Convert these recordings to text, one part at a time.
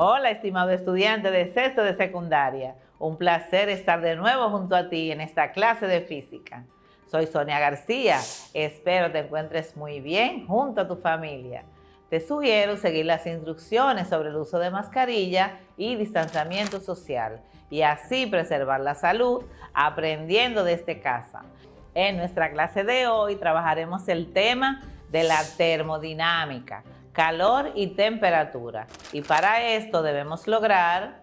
Hola, estimado estudiante de sexto de secundaria. Un placer estar de nuevo junto a ti en esta clase de física. Soy Sonia García. Espero te encuentres muy bien junto a tu familia. Te sugiero seguir las instrucciones sobre el uso de mascarilla y distanciamiento social y así preservar la salud aprendiendo desde casa. En nuestra clase de hoy trabajaremos el tema de la termodinámica, calor y temperatura. Y para esto debemos lograr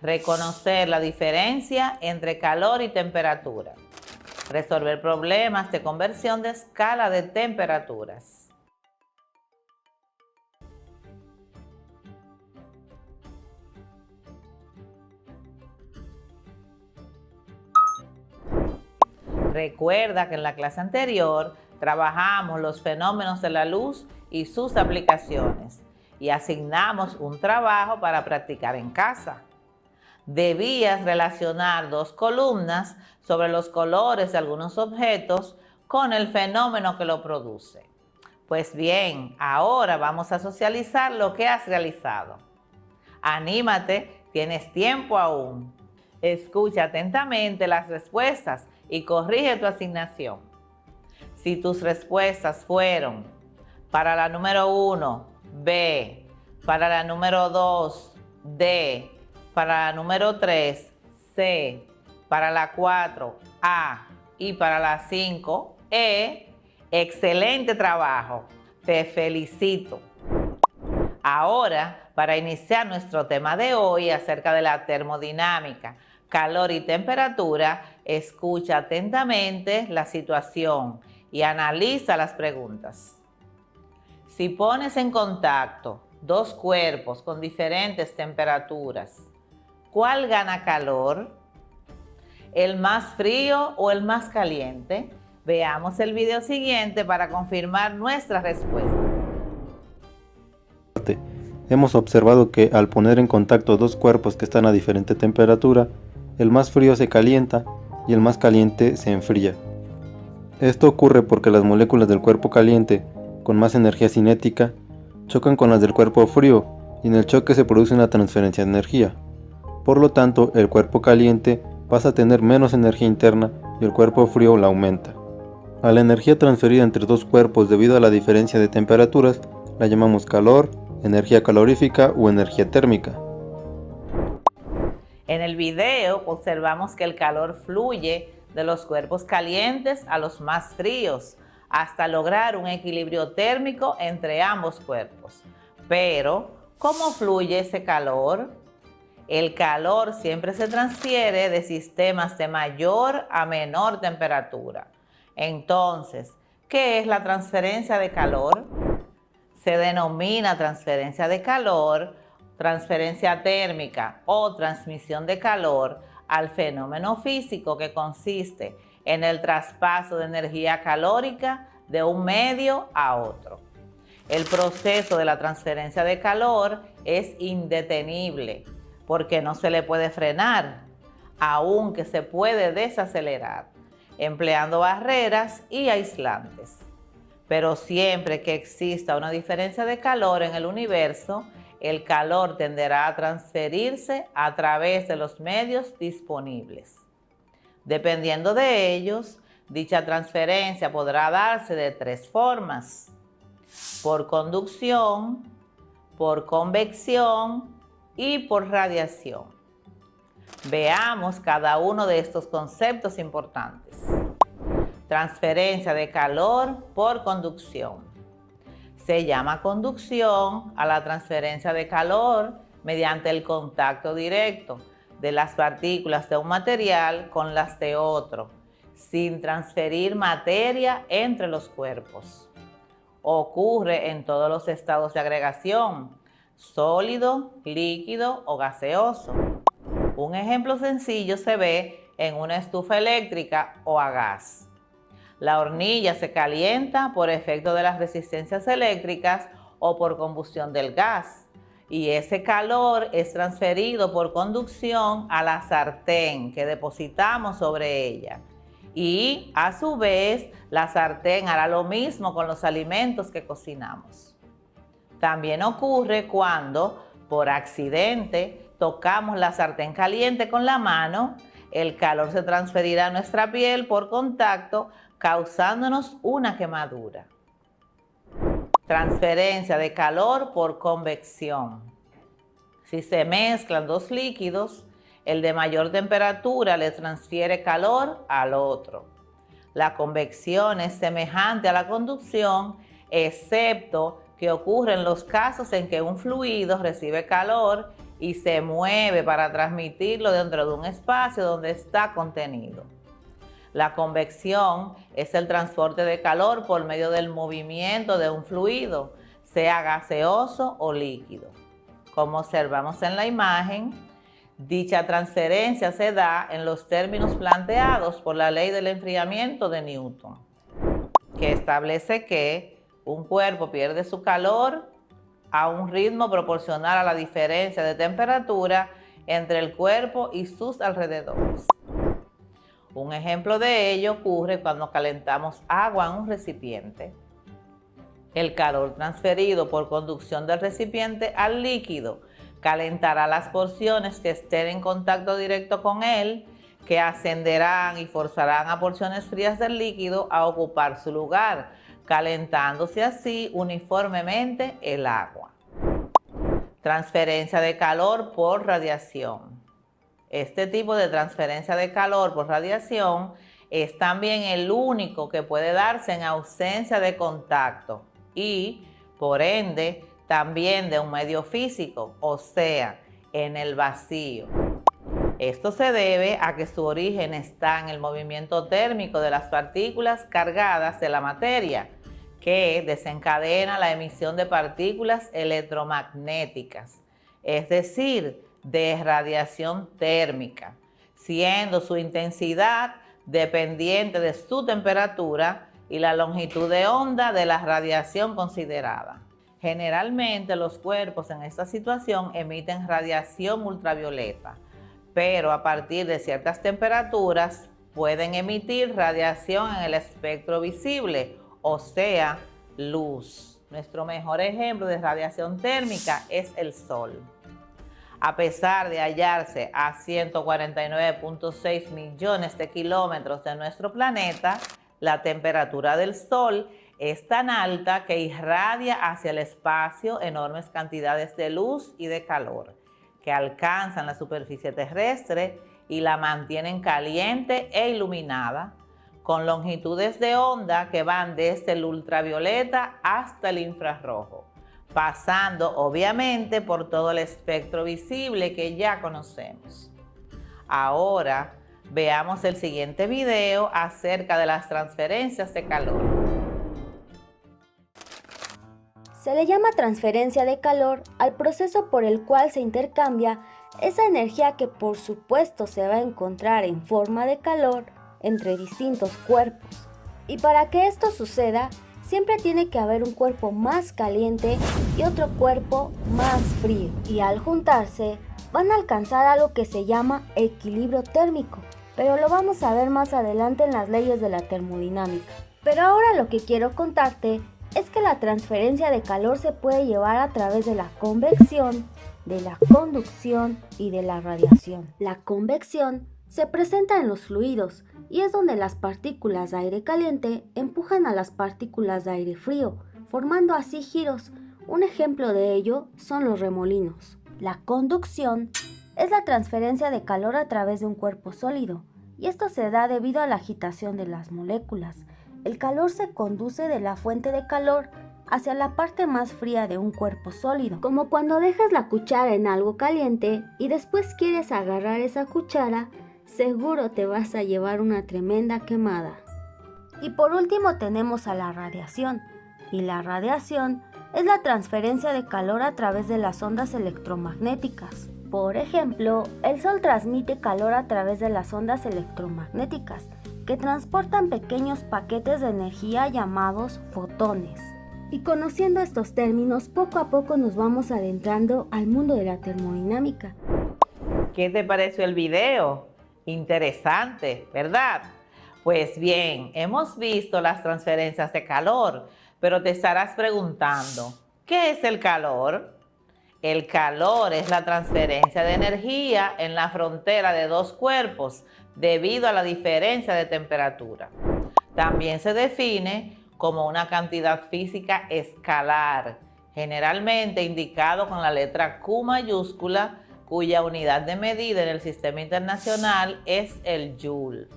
reconocer la diferencia entre calor y temperatura, resolver problemas de conversión de escala de temperaturas. Recuerda que en la clase anterior trabajamos los fenómenos de la luz y sus aplicaciones y asignamos un trabajo para practicar en casa. Debías relacionar dos columnas sobre los colores de algunos objetos con el fenómeno que lo produce. Pues bien, ahora vamos a socializar lo que has realizado. Anímate, tienes tiempo aún. Escucha atentamente las respuestas y corrige tu asignación. Si tus respuestas fueron para la número 1, B, para la número 2, D, para la número 3, C, para la 4, A y para la 5, E, excelente trabajo. Te felicito. Ahora, para iniciar nuestro tema de hoy acerca de la termodinámica, calor y temperatura, escucha atentamente la situación y analiza las preguntas. Si pones en contacto dos cuerpos con diferentes temperaturas, ¿cuál gana calor? ¿El más frío o el más caliente? Veamos el video siguiente para confirmar nuestra respuesta. Hemos observado que al poner en contacto dos cuerpos que están a diferente temperatura, el más frío se calienta y el más caliente se enfría. Esto ocurre porque las moléculas del cuerpo caliente, con más energía cinética, chocan con las del cuerpo frío y en el choque se produce una transferencia de energía. Por lo tanto, el cuerpo caliente pasa a tener menos energía interna y el cuerpo frío la aumenta. A la energía transferida entre dos cuerpos debido a la diferencia de temperaturas la llamamos calor, energía calorífica o energía térmica. En el video observamos que el calor fluye de los cuerpos calientes a los más fríos hasta lograr un equilibrio térmico entre ambos cuerpos. Pero, ¿cómo fluye ese calor? El calor siempre se transfiere de sistemas de mayor a menor temperatura. Entonces, ¿qué es la transferencia de calor? Se denomina transferencia de calor, transferencia térmica o transmisión de calor al fenómeno físico que consiste en el traspaso de energía calórica de un medio a otro. El proceso de la transferencia de calor es indetenible porque no se le puede frenar, aunque se puede desacelerar, empleando barreras y aislantes. Pero siempre que exista una diferencia de calor en el universo, el calor tenderá a transferirse a través de los medios disponibles. Dependiendo de ellos, dicha transferencia podrá darse de tres formas: por conducción, por convección y por radiación. Veamos cada uno de estos conceptos importantes. Transferencia de calor por conducción. Se llama conducción a la transferencia de calor mediante el contacto directo de las partículas de un material con las de otro, sin transferir materia entre los cuerpos. Ocurre en todos los estados de agregación, sólido, líquido o gaseoso. Un ejemplo sencillo se ve en una estufa eléctrica o a gas. La hornilla se calienta por efecto de las resistencias eléctricas o por combustión del gas, y ese calor es transferido por conducción a la sartén que depositamos sobre ella. Y a su vez, la sartén hará lo mismo con los alimentos que cocinamos. También ocurre cuando por accidente tocamos la sartén caliente con la mano, el calor se transferirá a nuestra piel por contacto, causándonos una quemadura. Transferencia de calor por convección. Si se mezclan dos líquidos, el de mayor temperatura le transfiere calor al otro. La convección es semejante a la conducción, excepto que ocurre en los casos en que un fluido recibe calor y se mueve para transmitirlo dentro de un espacio donde está contenido. La convección es el transporte de calor por medio del movimiento de un fluido, sea gaseoso o líquido. Como observamos en la imagen, dicha transferencia se da en los términos planteados por la ley del enfriamiento de Newton, que establece que un cuerpo pierde su calor a un ritmo proporcional a la diferencia de temperatura entre el cuerpo y sus alrededores. Un ejemplo de ello ocurre cuando calentamos agua en un recipiente. El calor transferido por conducción del recipiente al líquido calentará las porciones que estén en contacto directo con él, que ascenderán y forzarán a porciones frías del líquido a ocupar su lugar, calentándose así uniformemente el agua. Transferencia de calor por radiación. Este tipo de transferencia de calor por radiación es también el único que puede darse en ausencia de contacto y, por ende, también de un medio físico, o sea, en el vacío. Esto se debe a que su origen está en el movimiento térmico de las partículas cargadas de la materia, que desencadena la emisión de partículas electromagnéticas, es decir, de radiación térmica, siendo su intensidad dependiente de su temperatura y la longitud de onda de la radiación considerada. Generalmente los cuerpos en esta situación emiten radiación ultravioleta, pero a partir de ciertas temperaturas pueden emitir radiación en el espectro visible, o sea, luz. Nuestro mejor ejemplo de radiación térmica es el Sol. A pesar de hallarse a 149.6 millones de kilómetros de nuestro planeta, la temperatura del Sol es tan alta que irradia hacia el espacio enormes cantidades de luz y de calor, que alcanzan la superficie terrestre y la mantienen caliente e iluminada, con longitudes de onda que van desde el ultravioleta hasta el infrarrojo, pasando obviamente por todo el espectro visible que ya conocemos. Ahora veamos el siguiente video acerca de las transferencias de calor. Se le llama transferencia de calor al proceso por el cual se intercambia esa energía que por supuesto se va a encontrar en forma de calor entre distintos cuerpos. Y para que esto suceda, siempre tiene que haber un cuerpo más caliente y otro cuerpo más frío. Y al juntarse, van a alcanzar algo que se llama equilibrio térmico, pero lo vamos a ver más adelante en las leyes de la termodinámica. Pero ahora lo que quiero contarte es que la transferencia de calor se puede llevar a través de la convección, de la conducción y de la radiación. La convección se presenta en los fluidos y es donde las partículas de aire caliente empujan a las partículas de aire frío, formando así giros. Un ejemplo de ello son los remolinos. La conducción es la transferencia de calor a través de un cuerpo sólido, y esto se da debido a la agitación de las moléculas. El calor se conduce de la fuente de calor hacia la parte más fría de un cuerpo sólido, como cuando dejas la cuchara en algo caliente y después quieres agarrar esa cuchara, seguro te vas a llevar una tremenda quemada. Y por último tenemos a la radiación, y la radiación es la transferencia de calor a través de las ondas electromagnéticas. Por ejemplo, el Sol transmite calor a través de las ondas electromagnéticas, que transportan pequeños paquetes de energía llamados fotones. Y conociendo estos términos, poco a poco nos vamos adentrando al mundo de la termodinámica. ¿Qué te pareció el video? Interesante, ¿verdad? Pues bien, hemos visto las transferencias de calor, pero te estarás preguntando, ¿qué es el calor? El calor es la transferencia de energía en la frontera de dos cuerpos debido a la diferencia de temperatura. También se define como una cantidad física escalar, generalmente indicado con la letra Q mayúscula, cuya unidad de medida en el sistema internacional es el joule,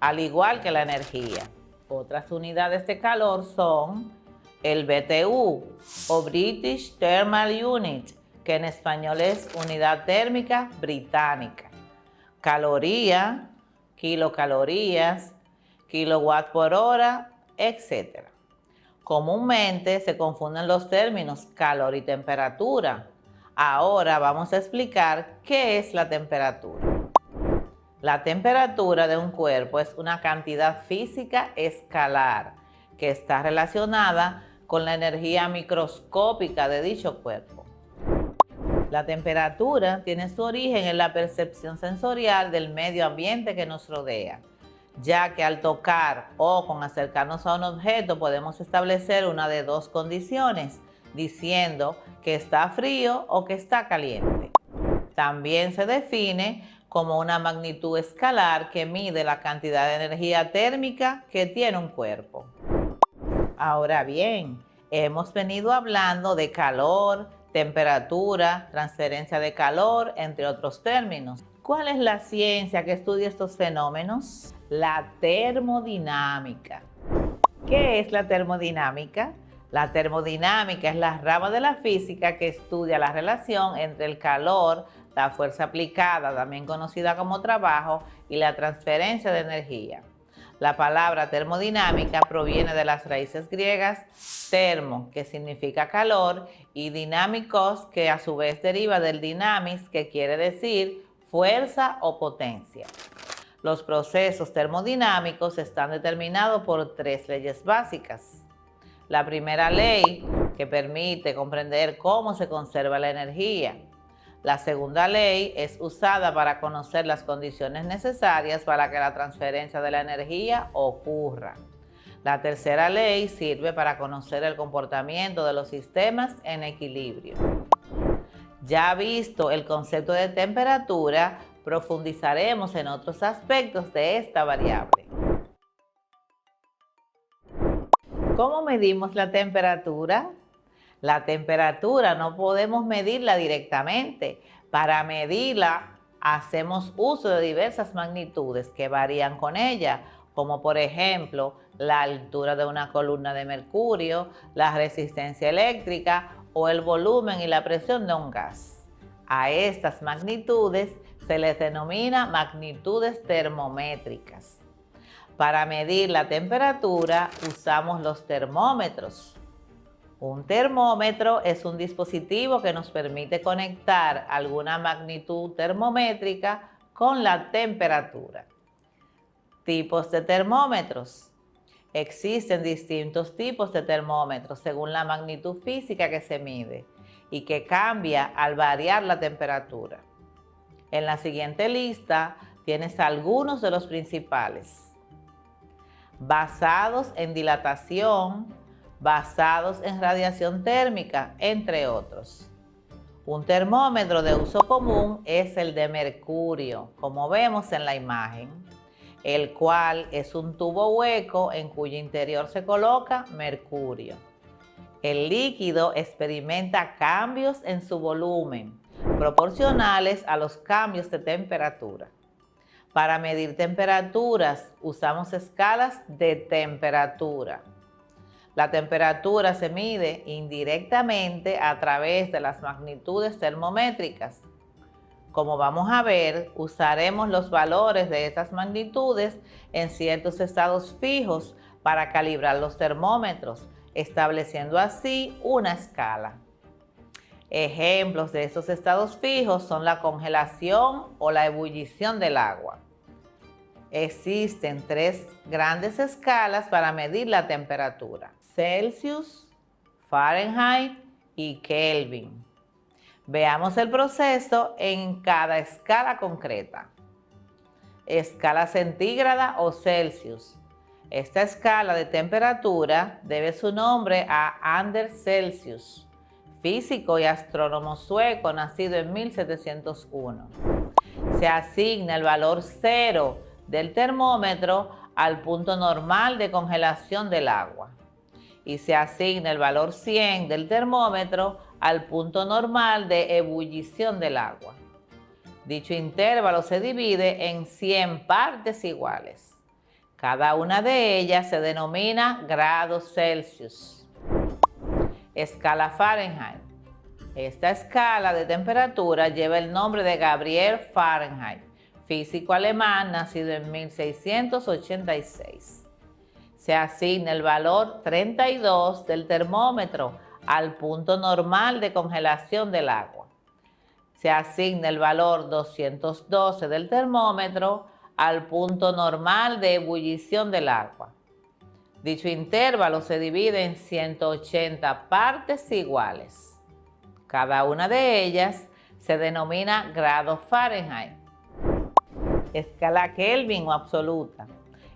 al igual que la energía. Otras unidades de calor son el BTU o British Thermal Unit, que en español es unidad térmica británica. Caloría, kilocalorías, kilowatt por hora, etc. Comúnmente se confunden los términos calor y temperatura. Ahora vamos a explicar qué es la temperatura. La temperatura de un cuerpo es una cantidad física escalar que está relacionada con la energía microscópica de dicho cuerpo. La temperatura tiene su origen en la percepción sensorial del medio ambiente que nos rodea, ya que al tocar o con acercarnos a un objeto podemos establecer una de dos condiciones, diciendo que está frío o que está caliente. También se define como una magnitud escalar que mide la cantidad de energía térmica que tiene un cuerpo. Ahora bien, hemos venido hablando de calor, temperatura, transferencia de calor, entre otros términos. ¿Cuál es la ciencia que estudia estos fenómenos? La termodinámica. ¿Qué es la termodinámica? La termodinámica es la rama de la física que estudia la relación entre el calor, la fuerza aplicada, también conocida como trabajo, y la transferencia de energía. La palabra termodinámica proviene de las raíces griegas termo, que significa calor, y dinámicos, que a su vez deriva del dynamis, que quiere decir fuerza o potencia. Los procesos termodinámicos están determinados por tres leyes básicas. La primera ley, que permite comprender cómo se conserva la energía. La segunda ley es usada para conocer las condiciones necesarias para que la transferencia de la energía ocurra. La tercera ley sirve para conocer el comportamiento de los sistemas en equilibrio. Ya visto el concepto de temperatura, profundizaremos en otros aspectos de esta variable. ¿Cómo medimos la temperatura? La temperatura no podemos medirla directamente. Para medirla hacemos uso de diversas magnitudes que varían con ella, como por ejemplo la altura de una columna de mercurio, la resistencia eléctrica o el volumen y la presión de un gas. A estas magnitudes se les denomina magnitudes termométricas. Para medir la temperatura usamos los termómetros. Un termómetro es un dispositivo que nos permite conectar alguna magnitud termométrica con la temperatura. Tipos de termómetros. Existen distintos tipos de termómetros según la magnitud física que se mide y que cambia al variar la temperatura. En la siguiente lista tienes algunos de los principales. Basados en dilatación, basados en radiación térmica, entre otros. Un termómetro de uso común es el de mercurio, como vemos en la imagen, el cual es un tubo hueco en cuyo interior se coloca mercurio. El líquido experimenta cambios en su volumen, proporcionales a los cambios de temperatura. Para medir temperaturas usamos escalas de temperatura. La temperatura se mide indirectamente a través de las magnitudes termométricas. Como vamos a ver, usaremos los valores de estas magnitudes en ciertos estados fijos para calibrar los termómetros, estableciendo así una escala. Ejemplos de estos estados fijos son la congelación o la ebullición del agua. Existen tres grandes escalas para medir la temperatura: Celsius, Fahrenheit y Kelvin. Veamos el proceso en cada escala concreta. Escala centígrada o Celsius. Esta escala de temperatura debe su nombre a Anders Celsius, físico y astrónomo sueco, nacido en 1701. Se asigna el valor 0 del termómetro al punto normal de congelación del agua y se asigna el valor 100 del termómetro al punto normal de ebullición del agua. Dicho intervalo se divide en 100 partes iguales. Cada una de ellas se denomina grados Celsius. Escala Fahrenheit. Esta escala de temperatura lleva el nombre de Gabriel Fahrenheit, físico alemán nacido en 1686. Se asigna el valor 32 del termómetro al punto normal de congelación del agua. Se asigna el valor 212 del termómetro al punto normal de ebullición del agua. Dicho intervalo se divide en 180 partes iguales. Cada una de ellas se denomina grado Fahrenheit. Escala Kelvin o absoluta.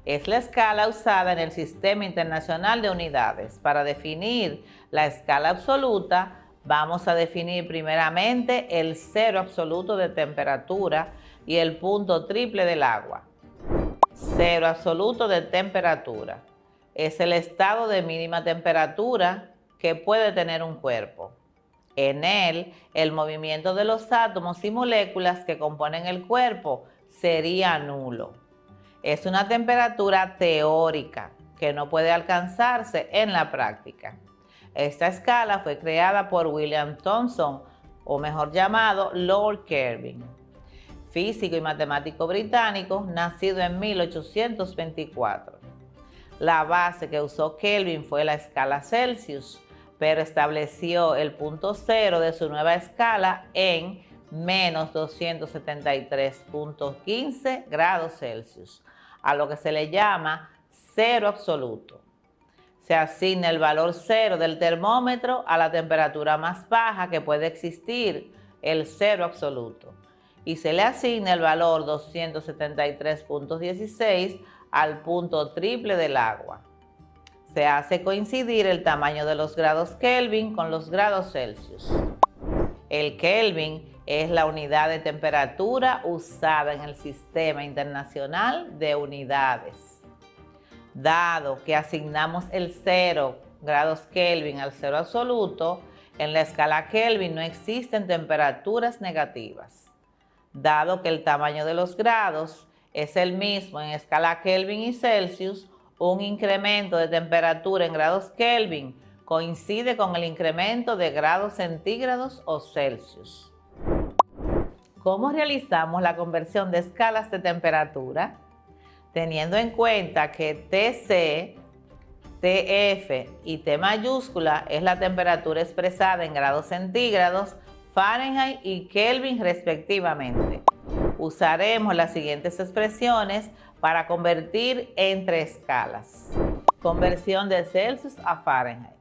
Es la escala usada en el Sistema Internacional de Unidades. Para definir la escala absoluta, vamos a definir primeramente el cero absoluto de temperatura y el punto triple del agua. Cero absoluto de temperatura es el estado de mínima temperatura que puede tener un cuerpo. En él, el movimiento de los átomos y moléculas que componen el cuerpo sería nulo. Es una temperatura teórica que no puede alcanzarse en la práctica. Esta escala fue creada por William Thomson, o mejor llamado Lord Kelvin, físico y matemático británico, nacido en 1824. La base que usó Kelvin fue la escala Celsius, pero estableció el punto cero de su nueva escala en menos 273.15 grados Celsius, a lo que se le llama cero absoluto. Se asigna el valor 0 del termómetro a la temperatura más baja que puede existir, el cero absoluto, y se le asigna el valor 273.16 al punto triple del agua. Se hace coincidir el tamaño de los grados Kelvin con los grados Celsius. El Kelvin es la unidad de temperatura usada en el Sistema Internacional de Unidades. Dado que asignamos el 0 grados Kelvin al cero absoluto, en la escala Kelvin no existen temperaturas negativas. Dado que el tamaño de los grados es el mismo en escala Kelvin y Celsius, un incremento de temperatura en grados Kelvin coincide con el incremento de grados centígrados o Celsius. ¿Cómo realizamos la conversión de escalas de temperatura? Teniendo en cuenta que TC, TF y T mayúscula es la temperatura expresada en grados centígrados, Fahrenheit y Kelvin respectivamente. Usaremos las siguientes expresiones para convertir entre escalas. Conversión de Celsius a Fahrenheit.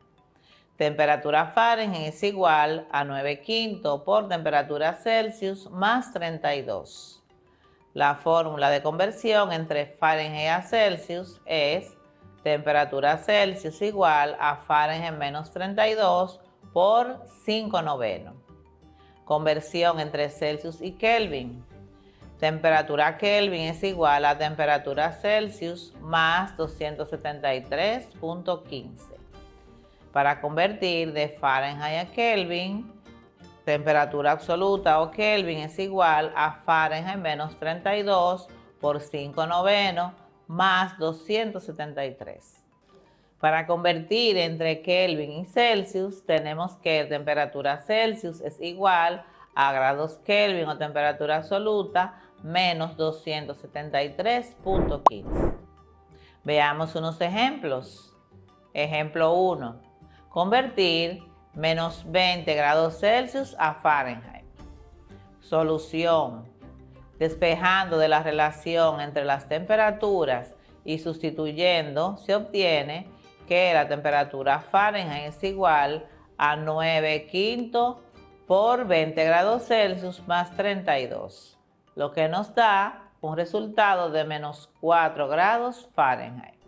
Temperatura Fahrenheit es igual a 9/5 por temperatura Celsius más 32. La fórmula de conversión entre Fahrenheit a Celsius es temperatura Celsius igual a Fahrenheit menos 32 por 5/9. Conversión entre Celsius y Kelvin. Temperatura Kelvin es igual a temperatura Celsius más 273.15. Para convertir de Fahrenheit a Kelvin, temperatura absoluta o Kelvin es igual a Fahrenheit menos 32 por 5/9 más 273. Para convertir entre Kelvin y Celsius, tenemos que temperatura Celsius es igual a grados Kelvin o temperatura absoluta menos 273.15. Veamos unos ejemplos. Ejemplo 1. Convertir menos 20 grados Celsius a Fahrenheit. Solución. Despejando de la relación entre las temperaturas y sustituyendo, se obtiene que la temperatura Fahrenheit es igual a 9/5 por 20 grados Celsius más 32, lo que nos da un resultado de menos 4 grados Fahrenheit.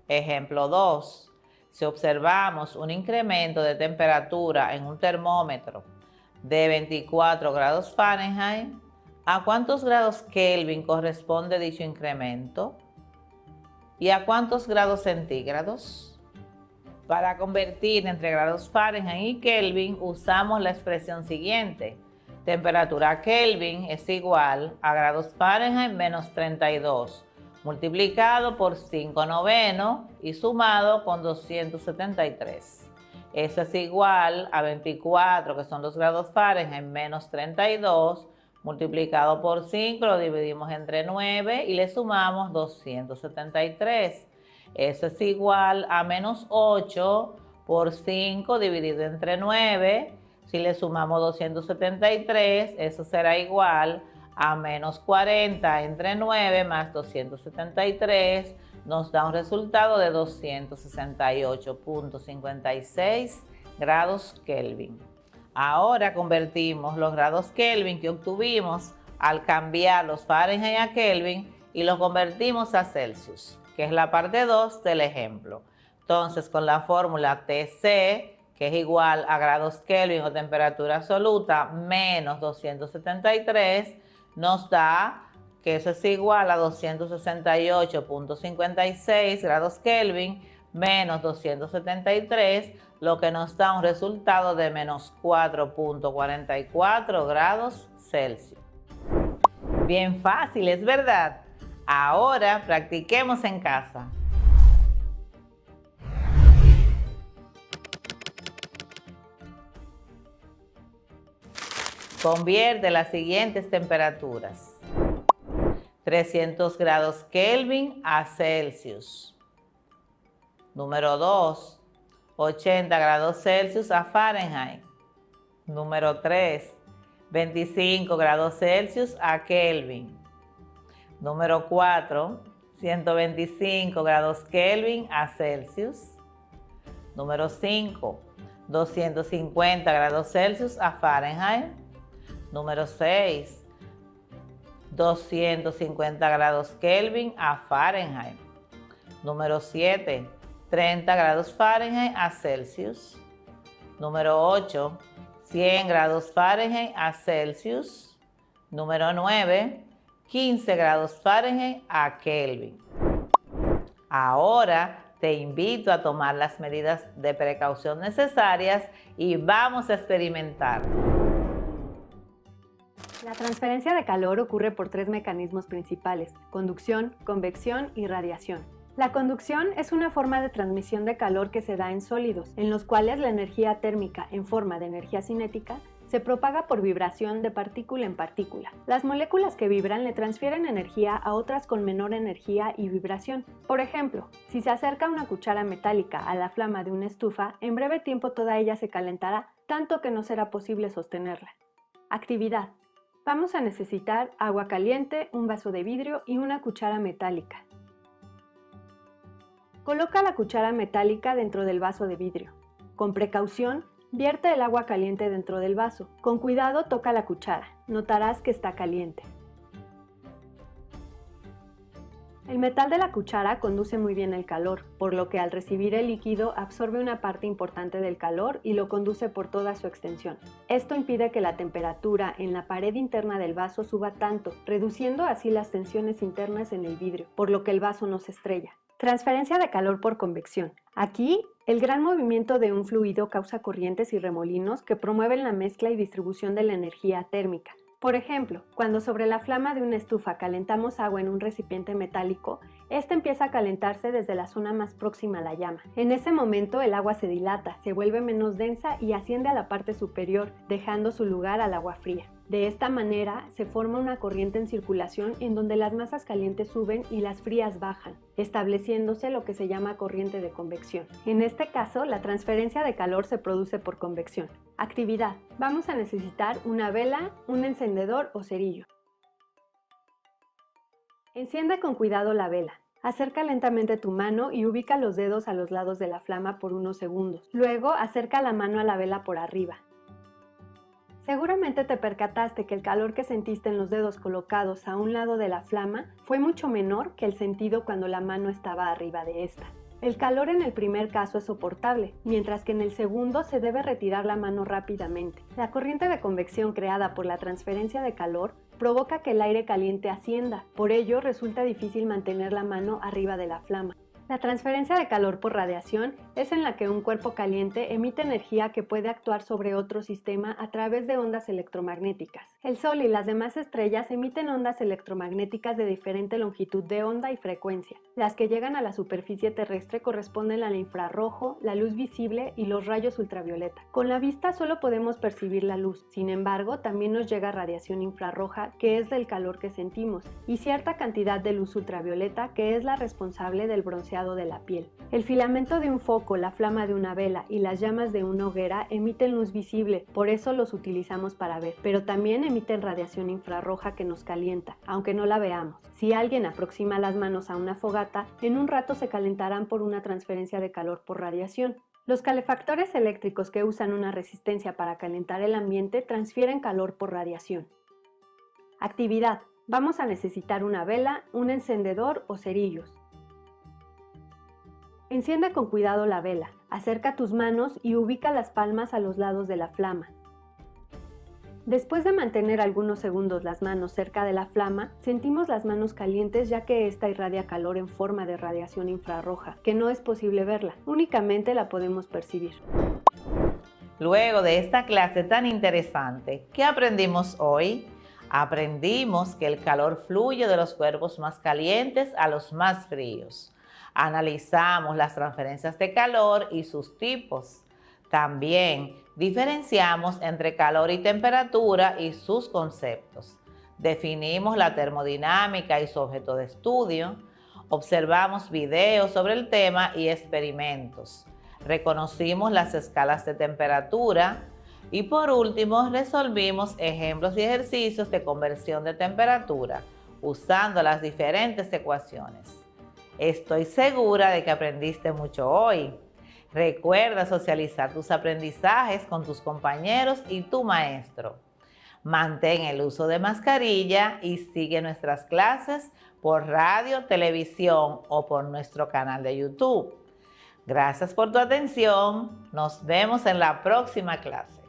Ejemplo 2. Si observamos un incremento de temperatura en un termómetro de 24 grados Fahrenheit, ¿a cuántos grados Kelvin corresponde dicho incremento? ¿Y a cuántos grados centígrados? Para convertir entre grados Fahrenheit y Kelvin usamos la expresión siguiente. Temperatura Kelvin es igual a grados Fahrenheit menos 32 multiplicado por 5/9 y sumado con 273. Eso es igual a 24, que son los grados Fahrenheit, menos 32, multiplicado por 5, lo dividimos entre 9 y le sumamos 273. Eso es igual a menos 8 por 5 dividido entre 9. Si le sumamos 273, eso será igual a menos 40 entre 9 más 273, nos da un resultado de 268.56 grados Kelvin. Ahora convertimos los grados Kelvin que obtuvimos al cambiar los Fahrenheit a Kelvin y los convertimos a Celsius, que es la parte 2 del ejemplo. Entonces, con la fórmula TC, que es igual a grados Kelvin o temperatura absoluta, menos 273, nos da que eso es igual a 268.56 grados Kelvin menos 273, lo que nos da un resultado de menos 4.44 grados Celsius. Bien fácil, ¿es verdad? Ahora practiquemos en casa. Convierte las siguientes temperaturas. 300 grados Kelvin a Celsius. Número 2, 80 grados Celsius a Fahrenheit. Número 3, 25 grados Celsius a Kelvin. Número 4, 125 grados Kelvin a Celsius. Número 5, 250 grados Celsius a Fahrenheit. Número 6, 250 grados Kelvin a Fahrenheit. Número 7, 30 grados Fahrenheit a Celsius. Número 8, 100 grados Fahrenheit a Celsius. Número 9, 15 grados Fahrenheit a Kelvin. Ahora te invito a tomar las medidas de precaución necesarias y vamos a experimentar. La transferencia de calor ocurre por tres mecanismos principales: conducción, convección y radiación. La conducción es una forma de transmisión de calor que se da en sólidos, en los cuales la energía térmica, en forma de energía cinética, se propaga por vibración de partícula en partícula. Las moléculas que vibran le transfieren energía a otras con menor energía y vibración. Por ejemplo, si se acerca una cuchara metálica a la flama de una estufa, en breve tiempo toda ella se calentará, tanto que no será posible sostenerla. Actividad. Vamos a necesitar agua caliente, un vaso de vidrio y una cuchara metálica. Coloca la cuchara metálica dentro del vaso de vidrio. Con precaución, vierte el agua caliente dentro del vaso. Con cuidado toca la cuchara. Notarás que está caliente. El metal de la cuchara conduce muy bien el calor, por lo que al recibir el líquido absorbe una parte importante del calor y lo conduce por toda su extensión. Esto impide que la temperatura en la pared interna del vaso suba tanto, reduciendo así las tensiones internas en el vidrio, por lo que el vaso no se estrella. Transferencia de calor por convección. Aquí, el gran movimiento de un fluido causa corrientes y remolinos que promueven la mezcla y distribución de la energía térmica. Por ejemplo, cuando sobre la flama de una estufa calentamos agua en un recipiente metálico, ésta empieza a calentarse desde la zona más próxima a la llama. En ese momento el agua se dilata, se vuelve menos densa y asciende a la parte superior, dejando su lugar al agua fría. De esta manera se forma una corriente en circulación en donde las masas calientes suben y las frías bajan, estableciéndose lo que se llama corriente de convección. En este caso, la transferencia de calor se produce por convección. Actividad. Vamos a necesitar una vela, un encendedor o cerillo. Enciende con cuidado la vela. Acerca lentamente tu mano y ubica los dedos a los lados de la flama por unos segundos. Luego, acerca la mano a la vela por arriba. Seguramente te percataste que el calor que sentiste en los dedos colocados a un lado de la flama fue mucho menor que el sentido cuando la mano estaba arriba de esta. El calor en el primer caso es soportable, mientras que en el segundo se debe retirar la mano rápidamente. La corriente de convección creada por la transferencia de calor provoca que el aire caliente ascienda, por ello resulta difícil mantener la mano arriba de la flama. La transferencia de calor por radiación es en la que un cuerpo caliente emite energía que puede actuar sobre otro sistema a través de ondas electromagnéticas. El Sol y las demás estrellas emiten ondas electromagnéticas de diferente longitud de onda y frecuencia. Las que llegan a la superficie terrestre corresponden al infrarrojo, la luz visible y los rayos ultravioleta. Con la vista solo podemos percibir la luz, sin embargo también nos llega radiación infrarroja, que es del calor que sentimos, y cierta cantidad de luz ultravioleta, que es la responsable del bronceado de la piel. El filamento de un foco, la flama de una vela y las llamas de una hoguera emiten luz visible, por eso los utilizamos para ver, pero también emiten radiación infrarroja que nos calienta, aunque no la veamos. Si alguien aproxima las manos a una fogata, en un rato se calentarán por una transferencia de calor por radiación. Los calefactores eléctricos que usan una resistencia para calentar el ambiente transfieren calor por radiación. Actividad. Vamos a necesitar una vela, un encendedor o cerillos. Enciende con cuidado la vela, acerca tus manos y ubica las palmas a los lados de la flama. Después de mantener algunos segundos las manos cerca de la flama, sentimos las manos calientes ya que ésta irradia calor en forma de radiación infrarroja, que no es posible verla, únicamente la podemos percibir. Luego de esta clase tan interesante, ¿qué aprendimos hoy? Aprendimos que el calor fluye de los cuerpos más calientes a los más fríos. Analizamos las transferencias de calor y sus tipos. También diferenciamos entre calor y temperatura y sus conceptos. Definimos la termodinámica y su objeto de estudio. Observamos videos sobre el tema y experimentos. Reconocimos las escalas de temperatura. Y por último, resolvimos ejemplos y ejercicios de conversión de temperatura usando las diferentes ecuaciones. Estoy segura de que aprendiste mucho hoy. Recuerda socializar tus aprendizajes con tus compañeros y tu maestro. Mantén el uso de mascarilla y sigue nuestras clases por radio, televisión o por nuestro canal de YouTube. Gracias por tu atención. Nos vemos en la próxima clase.